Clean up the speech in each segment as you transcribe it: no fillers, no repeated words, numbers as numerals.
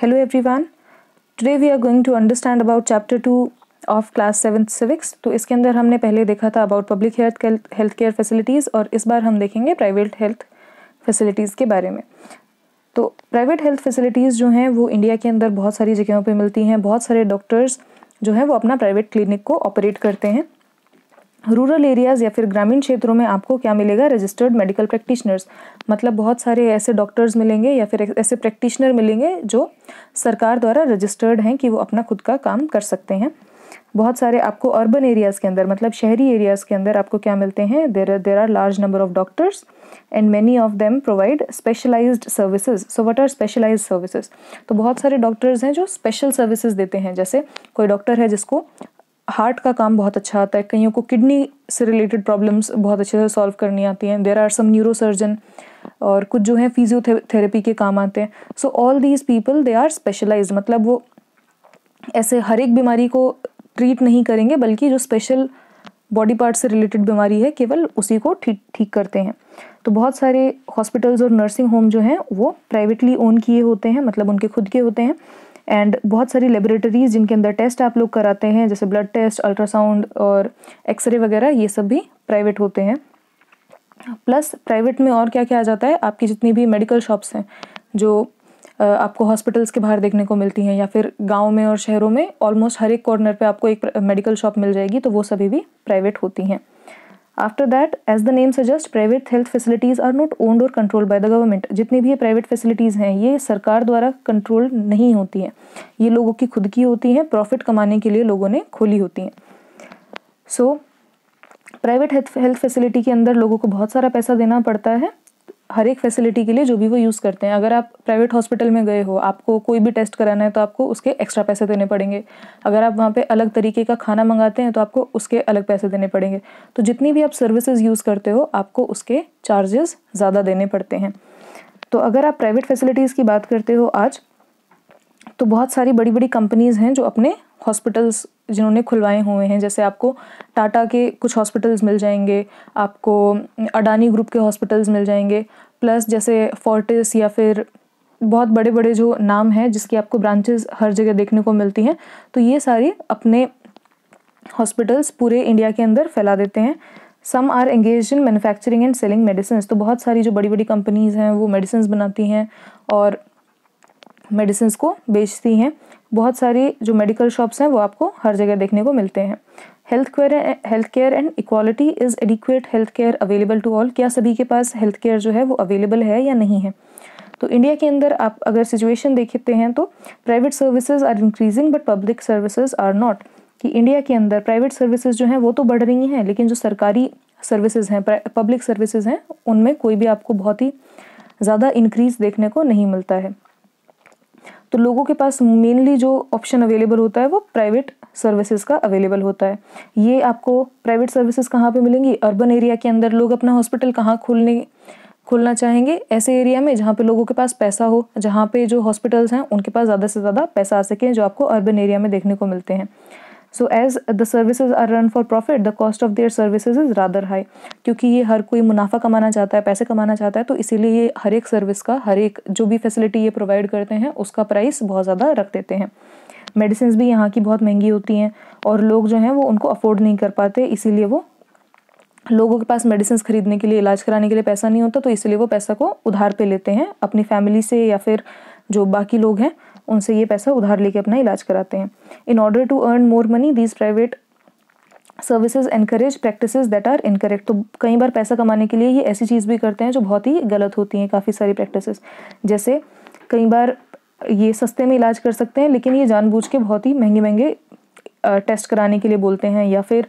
Hello everyone. Today we are going to understand about chapter 2 of class 7th civics. तो इसके अंदर हमने पहले देखा था about public health care facilities और इस बार हम देखेंगे private health facilities के बारे में. तो प्राइवेट हेल्थ फैसिलिटीज़ जो हैं वो इंडिया के अंदर बहुत सारी जगहों पे मिलती हैं. बहुत सारे डॉक्टर्स जो हैं वो अपना प्राइवेट क्लिनिक को ऑपरेट करते हैं. रूरल एरियाज़ या फिर ग्रामीण क्षेत्रों में आपको क्या मिलेगा? रजिस्टर्ड मेडिकल प्रैक्टिशनर्स, मतलब बहुत सारे ऐसे डॉक्टर्स मिलेंगे या फिर ऐसे प्रैक्टिशनर मिलेंगे जो सरकार द्वारा रजिस्टर्ड हैं कि वो अपना खुद का काम कर सकते हैं. बहुत सारे आपको अर्बन एरियाज़ के अंदर, मतलब शहरी एरियाज़ के अंदर आपको क्या मिलते हैं? There are large number of doctors and many of them provide specialised services. So what are specialised services? तो बहुत सारे डॉक्टर्स हैं जो स्पेशल सर्विसेज देते हैं. जैसे कोई डॉक्टर है जिसको हार्ट का काम बहुत अच्छा आता है, कईयों को किडनी से रिलेटेड प्रॉब्लम्स बहुत अच्छे से सॉल्व करनी आती हैं. There are some neurosurgeon और कुछ जो है फिजियोथेरेपी के काम आते हैं. So all these people they are specialised, मतलब वो ऐसे हर एक बीमारी को ट्रीट नहीं करेंगे बल्कि जो स्पेशल बॉडी पार्ट से रिलेटेड बीमारी है केवल उसी को ठीक करते हैं. तो बहुत सारे हॉस्पिटल्स और नर्सिंग होम जो हैं वो प्राइवेटली ओन किए होते हैं, मतलब उनके खुद के होते हैं. एंड बहुत सारी लेबोरेटरीज जिनके अंदर टेस्ट आप लोग कराते हैं, जैसे ब्लड टेस्ट, अल्ट्रासाउंड और एक्सरे वगैरह, ये सब भी प्राइवेट होते हैं. प्लस प्राइवेट में और क्या क्या आ जाता है? आपकी जितनी भी मेडिकल शॉप्स हैं जो आपको हॉस्पिटल्स के बाहर देखने को मिलती हैं, या फिर गांव में और शहरों में ऑलमोस्ट हर एक कॉर्नर पे आपको एक मेडिकल शॉप मिल जाएगी, तो वो सभी भी प्राइवेट होती हैं. After that, as the name suggest, private health facilities are not owned or controlled by the government. जितनी भी ये प्राइवेट फैसिलिटीज़ हैं ये सरकार द्वारा कंट्रोल नहीं होती हैं, ये लोगों की खुद की होती हैं, प्रॉफिट कमाने के लिए लोगों ने खोली होती हैं. सो प्राइवेट हेल्थ फैसिलिटी के अंदर लोगों को बहुत सारा पैसा देना पड़ता है हर एक फैसिलिटी के लिए जो भी वो यूज़ करते हैं. अगर आप प्राइवेट हॉस्पिटल में गए हो, आपको कोई भी टेस्ट कराना है तो आपको उसके एक्स्ट्रा पैसे देने पड़ेंगे. अगर आप वहाँ पे अलग तरीके का खाना मंगाते हैं तो आपको उसके अलग पैसे देने पड़ेंगे. तो जितनी भी आप सर्विसेज यूज़ करते हो आपको उसके चार्जेस ज़्यादा देने पड़ते हैं. तो अगर आप प्राइवेट फैसिलिटीज़ की बात करते हो आज, तो बहुत सारी बड़ी बड़ी कंपनीज़ हैं जो अपने हॉस्पिटल्स जिन्होंने खुलवाए हुए हैं. जैसे आपको टाटा के कुछ हॉस्पिटल्स मिल जाएंगे, आपको अडानी ग्रुप के हॉस्पिटल्स मिल जाएंगे, प्लस जैसे फोर्टिस या फिर बहुत बड़े बड़े जो नाम हैं जिसकी आपको ब्रांचेस हर जगह देखने को मिलती हैं. तो ये सारी अपने हॉस्पिटल्स पूरे इंडिया के अंदर फैला देते हैं. Some are engage in manufacturing and selling medicine. तो बहुत सारी जो बड़ी बड़ी कंपनीज़ हैं वो मेडिसिन बनाती हैं और मेडिसिन को बेचती हैं. बहुत सारी जो मेडिकल शॉप्स हैं वो आपको हर जगह देखने को मिलते हैं. Health care and equality. Is adequate health care available to all? क्या सभी के पास हेल्थ केयर जो है वो अवेलेबल है या नहीं है? तो इंडिया के अंदर आप अगर सिचुएशन देखते हैं तो private services are increasing but public services are not. कि इंडिया के अंदर प्राइवेट सर्विसेज जो हैं वो तो बढ़ रही हैं, लेकिन जो सरकारी सर्विसेज हैं, पब्लिक सर्विसेज हैं, उनमें कोई भी आपको बहुत ही ज़्यादा इंक्रीज देखने को नहीं मिलता है. तो लोगों के पास मेनली जो ऑप्शन अवेलेबल होता है वो प्राइवेट सर्विसेज का अवेलेबल होता है. ये आपको प्राइवेट सर्विसेज कहाँ पे मिलेंगी? अर्बन एरिया के अंदर. लोग अपना हॉस्पिटल कहाँ खोलना चाहेंगे? ऐसे एरिया में जहाँ पे लोगों के पास पैसा हो, जहाँ पे जो हॉस्पिटल्स हैं उनके पास ज़्यादा से ज़्यादा पैसा आ सके, जो आपको अर्बन एरिया में देखने को मिलते हैं. So as the services are run for profit, the cost of their services is rather high. क्योंकि ये हर कोई मुनाफा कमाना चाहता है, पैसे कमाना चाहता है, तो इसीलिए ये हर एक सर्विस का, हर एक जो भी फैसिलिटी ये प्रोवाइड करते हैं उसका प्राइस बहुत ज़्यादा रख देते हैं. मेडिसिन भी यहाँ की बहुत महंगी होती हैं और लोग जो हैं वो उनको अफोर्ड नहीं कर पाते, इसीलिए वो लोगों के पास मेडिसिन खरीदने के लिए, इलाज कराने के लिए पैसा नहीं होता, तो इसलिए वो पैसा को उधार पे लेते हैं अपनी फैमिली से या फिर जो बाकी लोग हैं उनसे ये पैसा उधार लेके अपना इलाज कराते हैं. In order to earn more money these private services encourage practices that are incorrect. तो कई बार पैसा कमाने के लिए ये ऐसी चीज़ भी करते हैं जो बहुत ही गलत होती हैं. काफ़ी सारी प्रैक्टिसेस, जैसे कई बार ये सस्ते में इलाज कर सकते हैं लेकिन ये जानबूझ के बहुत ही महंगे महंगे टेस्ट कराने के लिए बोलते हैं. या फिर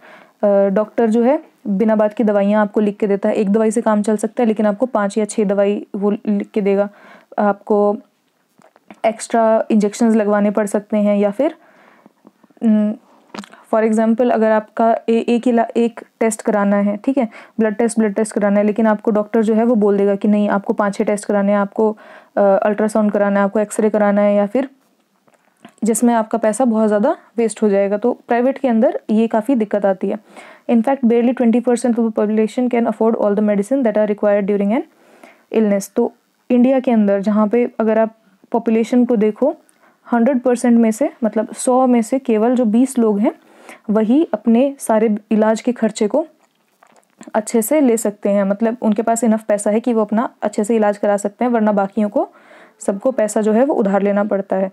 डॉक्टर जो है बिना बात की दवाइयाँ आपको लिख के देता है. एक दवाई से काम चल सकता है लेकिन आपको 5 या 6 दवाई वो लिख के देगा. आपको एक्स्ट्रा इंजेक्शंस लगवाने पड़ सकते हैं. या फिर फॉर एग्जांपल अगर आपका एक टेस्ट कराना है, ठीक है, ब्लड टेस्ट कराना है, लेकिन आपको डॉक्टर जो है वो बोल देगा कि नहीं, आपको 5-6 टेस्ट कराने हैं, आपको अल्ट्रासाउंड कराना है, आपको एक्सरे कराना है, या फिर जिसमें आपका पैसा बहुत ज़्यादा वेस्ट हो जाएगा. तो प्राइवेट के अंदर ये काफ़ी दिक्कत आती है. In fact barely 20% of the population can afford all the medicine that are required during an illness. तो इंडिया के अंदर जहाँ पे अगर आप पॉपुलेशन को देखो 100% में से, मतलब 100 में से केवल जो 20 लोग हैं वही अपने सारे इलाज के खर्चे को अच्छे से ले सकते हैं, मतलब उनके पास इनफ पैसा है कि वो अपना अच्छे से इलाज करा सकते हैं, वरना बाकियों को सबको पैसा जो है वो उधार लेना पड़ता है।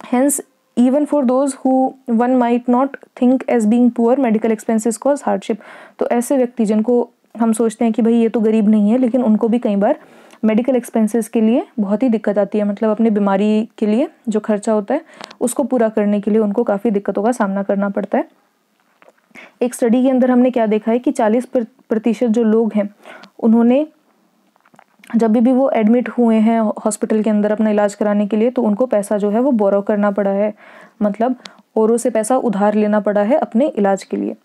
Hence, even for those who one might not think as being poor, medical expenses cause hardship। तो ऐसे व्यक्ति जिनको हम सोचते हैं कि भाई ये तो गरीब नहीं है, लेकिन उनको भी कई बार मेडिकल एक्सपेंसेस के लिए बहुत ही दिक्कत आती है, मतलब अपनी बीमारी के लिए जो खर्चा होता है उसको पूरा करने के लिए उनको काफ़ी दिक्कतों का सामना करना पड़ता है। एक स्टडी के अंदर हमने क्या देखा है कि 40% जो लोग हैं उन्होंने जब भी वो एडमिट हुए हैं हॉस्पिटल के अंदर अपना इलाज कराने के लिए, तो उनको पैसा जो है वो बोरो करना पड़ा है, मतलब औरों से पैसा उधार लेना पड़ा है अपने इलाज के लिए।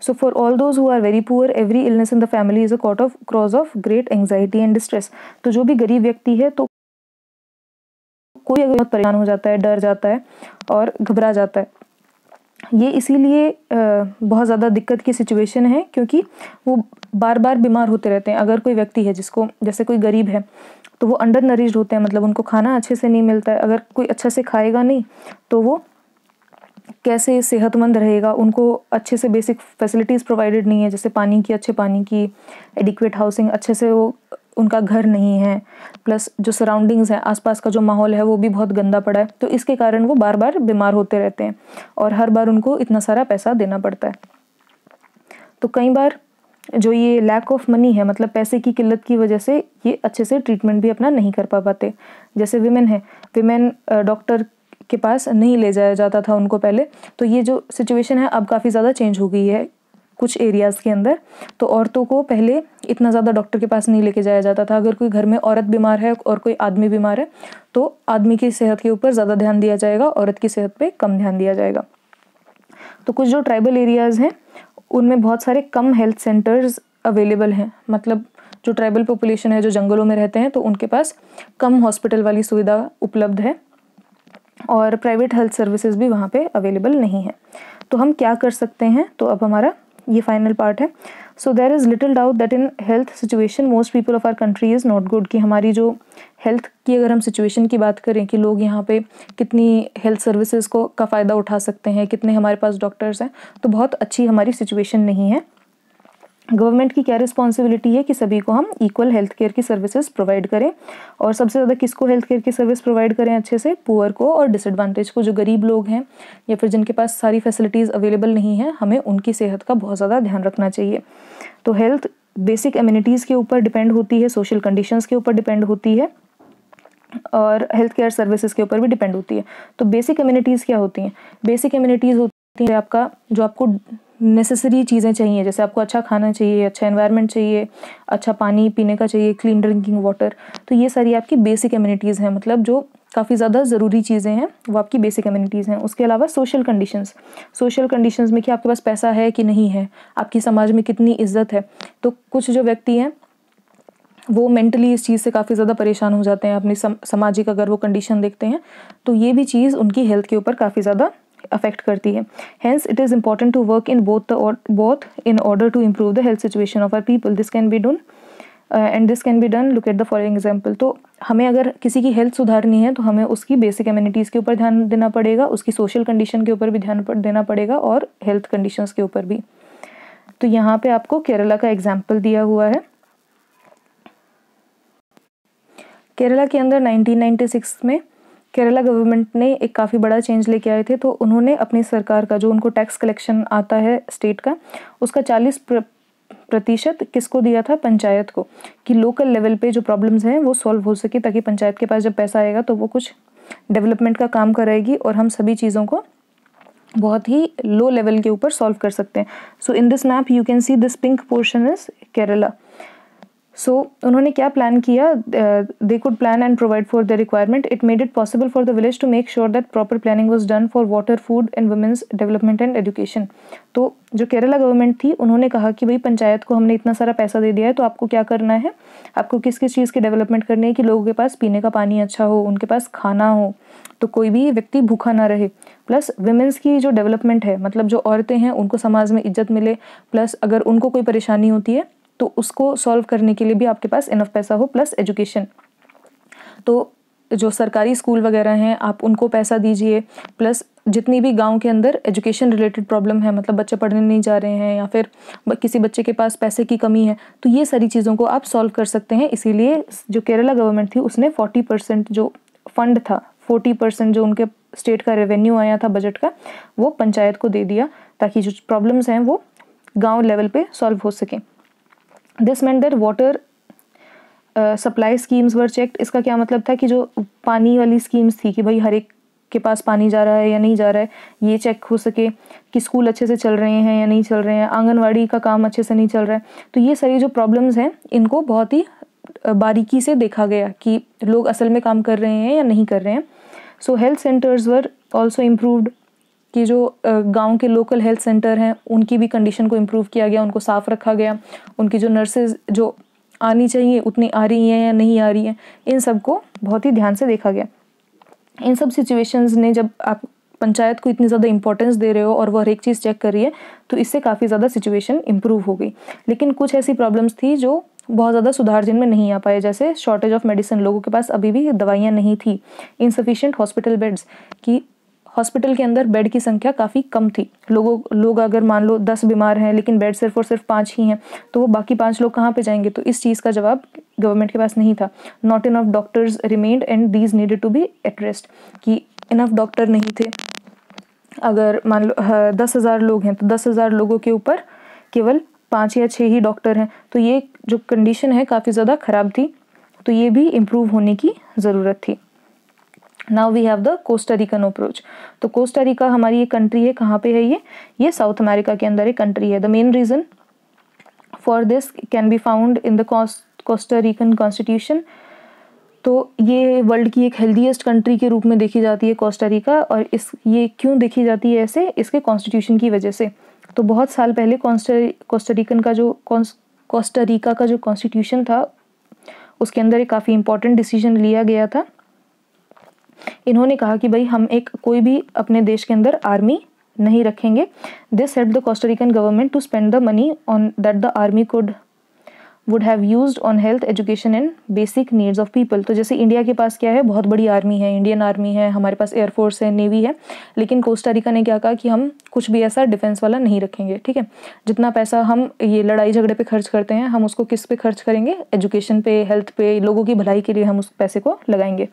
So for all those who are very poor, every illness in the family is a cause of great anxiety and distress. तो जो भी गरीब व्यक्ति है तो कोई अगर बहुत परेशान हो जाता है, डर जाता है और घबरा जाता है। ये इसीलिए बहुत ज़्यादा दिक्कत की सिचुएशन है क्योंकि वो बार बार बीमार होते रहते हैं। अगर कोई व्यक्ति है जिसको, जैसे कोई गरीब है तो वो अंडर नरिश्ड होते हैं, मतलब उनको खाना अच्छे से नहीं मिलता है। अगर कोई अच्छे से खाएगा नहीं तो वो कैसे सेहतमंद रहेगा, उनको अच्छे से बेसिक फैसिलिटीज़ प्रोवाइडेड नहीं है, जैसे पानी की, अच्छे पानी की, एडिक्वेट हाउसिंग, अच्छे से वो उनका घर नहीं है, प्लस जो सराउंडिंग्स है, आसपास का जो माहौल है वो भी बहुत गंदा पड़ा है। तो इसके कारण वो बार बार बीमार होते रहते हैं और हर बार उनको इतना सारा पैसा देना पड़ता है। तो कई बार जो ये लैक ऑफ मनी है, मतलब पैसे की किल्लत की वजह से ये अच्छे से ट्रीटमेंट भी अपना नहीं कर पाते। जैसे विमेन है, विमेन डॉक्टर के पास नहीं ले जाया जाता था उनको पहले, तो ये जो सिचुएशन है अब काफ़ी ज़्यादा चेंज हो गई है कुछ एरियाज़ के अंदर। तो औरतों को पहले इतना ज़्यादा डॉक्टर के पास नहीं लेके जाया जाता था। अगर कोई घर में औरत बीमार है और कोई आदमी बीमार है तो आदमी की सेहत के ऊपर ज़्यादा ध्यान दिया जाएगा, औरत की सेहत पे कम ध्यान दिया जाएगा। तो कुछ जो ट्राइबल एरियाज़ हैं उनमें बहुत सारे कम हेल्थ सेंटर्स अवेलेबल हैं, मतलब जो ट्राइबल पॉपुलेशन है जो जंगलों में रहते हैं तो उनके पास कम हॉस्पिटल वाली सुविधा उपलब्ध है और प्राइवेट हेल्थ सर्विसेज भी वहाँ पे अवेलेबल नहीं है। तो हम क्या कर सकते हैं, तो अब हमारा ये फाइनल पार्ट है। So there is little doubt that in health situation most people of our country is not good. कि हमारी जो हेल्थ की अगर हम सिचुएशन की बात करें कि लोग यहाँ पे कितनी हेल्थ सर्विसेज का फ़ायदा उठा सकते हैं, कितने हमारे पास डॉक्टर्स हैं, तो बहुत अच्छी हमारी सिचुएशन नहीं है। गवर्नमेंट की क्या रिस्पॉन्सिबिलिटी है कि सभी को हम इक्वल हेल्थ केयर की सर्विसेज प्रोवाइड करें, और सबसे ज़्यादा किसको हेल्थ केयर की सर्विस प्रोवाइड करें अच्छे से, पुअर को और डिसएडवांटेज को, जो गरीब लोग हैं या फिर जिनके पास सारी फैसिलिटीज़ अवेलेबल नहीं है, हमें उनकी सेहत का बहुत ज़्यादा ध्यान रखना चाहिए। तो हेल्थ बेसिक एमिनिटीज़ के ऊपर डिपेंड होती है, सोशल कंडीशंस के ऊपर डिपेंड होती है और हेल्थ केयर सर्विसेज के ऊपर भी डिपेंड होती है। तो बेसिक एमिनिटीज़ क्या होती हैं? बेसिक एमिनिटीज़ होती है आपका जो आपको नेसेसरी चीज़ें चाहिए, जैसे आपको अच्छा खाना चाहिए, अच्छा एनवायरनमेंट चाहिए, अच्छा पानी पीने का चाहिए, क्लीन ड्रिंकिंग वाटर। तो ये सारी आपकी बेसिक एमिनिटीज़ हैं, मतलब जो काफ़ी ज़्यादा ज़रूरी चीज़ें हैं वो आपकी बेसिक एमिनिटीज़ हैं। उसके अलावा सोशल कंडीशंस में कि आपके पास पैसा है कि नहीं है, आपकी समाज में कितनी इज्जत है। तो कुछ जो व्यक्ति हैं वो मेंटली इस चीज़ से काफ़ी ज़्यादा परेशान हो जाते हैं, अपनी सामाजिक अगर वो कंडीशन देखते हैं तो ये भी चीज़ उनकी हेल्थ के ऊपर काफ़ी ज़्यादा अफेक्ट करती है। Hence it is important to work in both in order to improve the health situation of our people. This can be done and this can be done. Look at the following example. तो हमें अगर किसी की health सुधारनी है तो हमें उसकी basic amenities के ऊपर ध्यान देना पड़ेगा, उसकी सोशल कंडीशन के ऊपर भी ध्यान देना पड़ेगा और हेल्थ कंडीशंस के ऊपर भी। तो यहाँ पे आपको केरला का एग्जाम्पल दिया हुआ है। केरला के अंदर 1996 में केरला गवर्नमेंट ने एक काफ़ी बड़ा चेंज लेके आए थे। तो उन्होंने अपनी सरकार का जो उनको टैक्स कलेक्शन आता है स्टेट का, उसका 40% किसको दिया था? पंचायत को, कि लोकल लेवल पे जो प्रॉब्लम्स हैं वो सॉल्व हो सके, ताकि पंचायत के पास जब पैसा आएगा तो वो कुछ डेवलपमेंट का काम कराएगी और हम सभी चीज़ों को बहुत ही लो लेवल के ऊपर सॉल्व कर सकते हैं। So in this map you can see this pink portion is Kerala. So उन्होंने क्या प्लान किया? They could plan and provide for the requirement. It made it possible for the village to make sure that proper planning was done for water, food and women's development and education. तो जो Kerala government थी उन्होंने कहा कि भाई पंचायत को हमने इतना सारा पैसा दे दिया है, तो आपको क्या करना है, आपको किस किस चीज़ की डेवलपमेंट करनी है कि लोगों के पास पीने का पानी अच्छा हो, उनके पास खाना हो, तो कोई भी व्यक्ति भूखा ना रहे। प्लस विमेंस की जो डेवलपमेंट है, मतलब जो औरतें हैं उनको समाज में इज्जत मिले, प्लस अगर उनको कोई परेशानी होती है तो उसको सॉल्व करने के लिए भी आपके पास इनफ पैसा हो, प्लस एजुकेशन। तो जो सरकारी स्कूल वगैरह हैं आप उनको पैसा दीजिए, प्लस जितनी भी गांव के अंदर एजुकेशन रिलेटेड प्रॉब्लम है, मतलब बच्चे पढ़ने नहीं जा रहे हैं या फिर किसी बच्चे के पास पैसे की कमी है, तो ये सारी चीज़ों को आप सॉल्व कर सकते हैं। इसीलिए जो केरला गवर्नमेंट थी उसने 40% जो फंड था, 40% जो उनके स्टेट का रेवेन्यू आया था बजट का, वो पंचायत को दे दिया ताकि जो प्रॉब्लम्स हैं वो गांव लेवल पे सॉल्व हो सकें। This meant that water supply schemes were checked. इसका क्या मतलब था कि जो पानी वाली स्कीम्स थी कि भाई हर एक के पास पानी जा रहा है या नहीं जा रहा है, ये चेक हो सके कि स्कूल अच्छे से चल रहे हैं या नहीं चल रहे हैं, आंगनवाड़ी का काम अच्छे से नहीं चल रहा है। तो ये सारी जो प्रॉब्लम्स हैं इनको बहुत ही बारीकी से देखा गया कि लोग असल में काम कर रहे हैं या नहीं कर रहे हैं। सो health centres were also improved, कि जो गांव के लोकल हेल्थ सेंटर हैं उनकी भी कंडीशन को इम्प्रूव किया गया, उनको साफ रखा गया, उनकी जो नर्सेज जो आनी चाहिए उतनी आ रही हैं या नहीं आ रही हैं, इन सब को बहुत ही ध्यान से देखा गया। इन सब सिचुएशंस ने, जब आप पंचायत को इतनी ज़्यादा इंपॉर्टेंस दे रहे हो और वो हर एक चीज़ चेक कर रही है, तो इससे काफ़ी ज़्यादा सिचुएशन इम्प्रूव हो गई। लेकिन कुछ ऐसी प्रॉब्लम्स थी जो बहुत ज़्यादा सुधार जिनमें नहीं आ पाए, जैसे शॉर्टेज ऑफ मेडिसिन, लोगों के पास अभी भी दवाइयाँ नहीं थी, इनसफिशिएंट हॉस्पिटल बेड्स, कि हॉस्पिटल के अंदर बेड की संख्या काफ़ी कम थी। लोग अगर मान लो 10 बीमार हैं लेकिन बेड सिर्फ और सिर्फ 5 ही हैं, तो वो बाकी 5 लोग कहाँ पे जाएंगे? तो इस चीज़ का जवाब गवर्नमेंट के पास नहीं था। Not enough doctors remained and these needed to be addressed, कि इनफ डॉक्टर नहीं थे। अगर मान लो 10,000 लोग हैं तो 10,000 लोगों के ऊपर केवल 5 या 6 ही डॉक्टर हैं, तो ये जो कंडीशन है काफ़ी ज़्यादा ख़राब थी, तो ये भी इम्प्रूव होने की ज़रूरत थी। Now we have the Costa Rican approach. तो कोस्टा रिका हमारी एक कंट्री है, कहाँ पे है ये साउथ अमेरिका के अंदर एक कंट्री है। The main reason for this can be found in the Costa Rican constitution. तो ये वर्ल्ड की एक हेल्दीएस्ट कंट्री के रूप में देखी जाती है कोस्टा रिका, और ये क्यों देखी जाती है ऐसे? इसके कॉन्स्टिट्यूशन की वजह से। तो बहुत साल पहले कोस्टा रिका का जो कॉन्स्टिट्यूशन था उसके अंदर एक काफ़ी इंपॉर्टेंट डिसीजन लिया गया था। इन्होंने कहा कि भाई हम कोई भी अपने देश के अंदर आर्मी नहीं रखेंगे। This help the Costa Rican government to spend the money on that the army would have used on health, education and basic needs of people. तो जैसे इंडिया के पास क्या है, बहुत बड़ी आर्मी है, इंडियन आर्मी है, हमारे पास एयरफोर्स है, नेवी है, लेकिन कोस्टा रिका ने क्या कहा कि हम कुछ भी ऐसा डिफेंस वाला नहीं रखेंगे। ठीक है, जितना पैसा हम ये लड़ाई झगड़े पे खर्च करते हैं, हम उसको किस पे खर्च करेंगे? एजुकेशन पे, हेल्थ पे, लोगों की भलाई के लिए हम उस पैसे को लगाएंगे।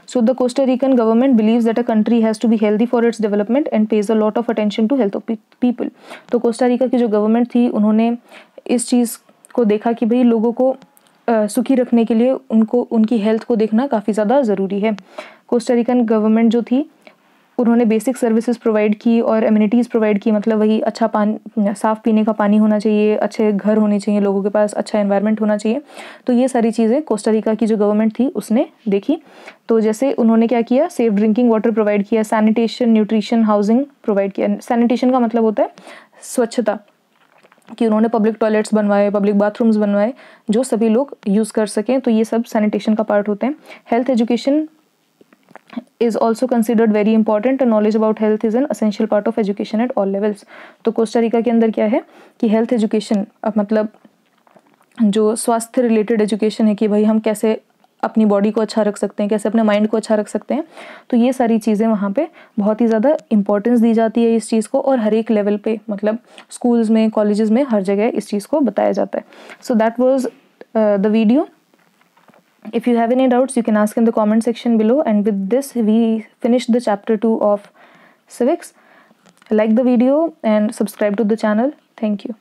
So the Costa Rican government believes that a country has to be healthy for its development and pays a lot of attention to health of people. तो कोस्टा रिका की जो गवर्नमेंट थी उन्होंने इस चीज़ को देखा कि भाई लोगों को सुखी रखने के लिए उनकी हेल्थ को देखना काफ़ी ज़्यादा ज़रूरी है। कोस्टा रिकन गवर्नमेंट जो थी उन्होंने बेसिक सर्विसेज प्रोवाइड की और एमिनिटीज़ प्रोवाइड की, मतलब वही अच्छा पानी, साफ़ पीने का पानी होना चाहिए, अच्छे घर होने चाहिए, लोगों के पास अच्छा एनवायरनमेंट होना चाहिए। तो ये सारी चीज़ें कोस्टा रिका की जो गवर्नमेंट थी उसने देखी। तो जैसे उन्होंने क्या किया, सेफ ड्रिंकिंग वाटर प्रोवाइड किया, सैनिटेशन, न्यूट्रिशन, हाउसिंग प्रोवाइड किया। सैनिटेशन का मतलब होता है स्वच्छता, कि उन्होंने पब्लिक टॉयलेट्स बनवाए, पब्लिक बाथरूम्स बनवाए जो सभी लोग यूज़ कर सकें, तो ये सब सैनिटेशन का पार्ट होते हैं। Health education is also considered very important and knowledge about health is an essential part of education at all levels. तो कोस्टा रिका के अंदर क्या है कि हेल्थ एजुकेशन, अब मतलब जो स्वास्थ्य रिलेटेड एजुकेशन है कि भाई हम कैसे अपनी बॉडी को अच्छा रख सकते हैं, कैसे अपने माइंड को अच्छा रख सकते हैं, तो ये सारी चीज़ें वहाँ पे बहुत ही ज़्यादा इंपॉर्टेंस दी जाती है इस चीज़ को, और हर एक लेवल पे, मतलब स्कूल्स में, कॉलेजेस में, हर जगह इस चीज़ को बताया जाता है। So that was the video. If you have any doubts, you can ask in the comment section below. And with this, we finished the chapter 2 of civics. Like the video and subscribe to the channel. Thank you.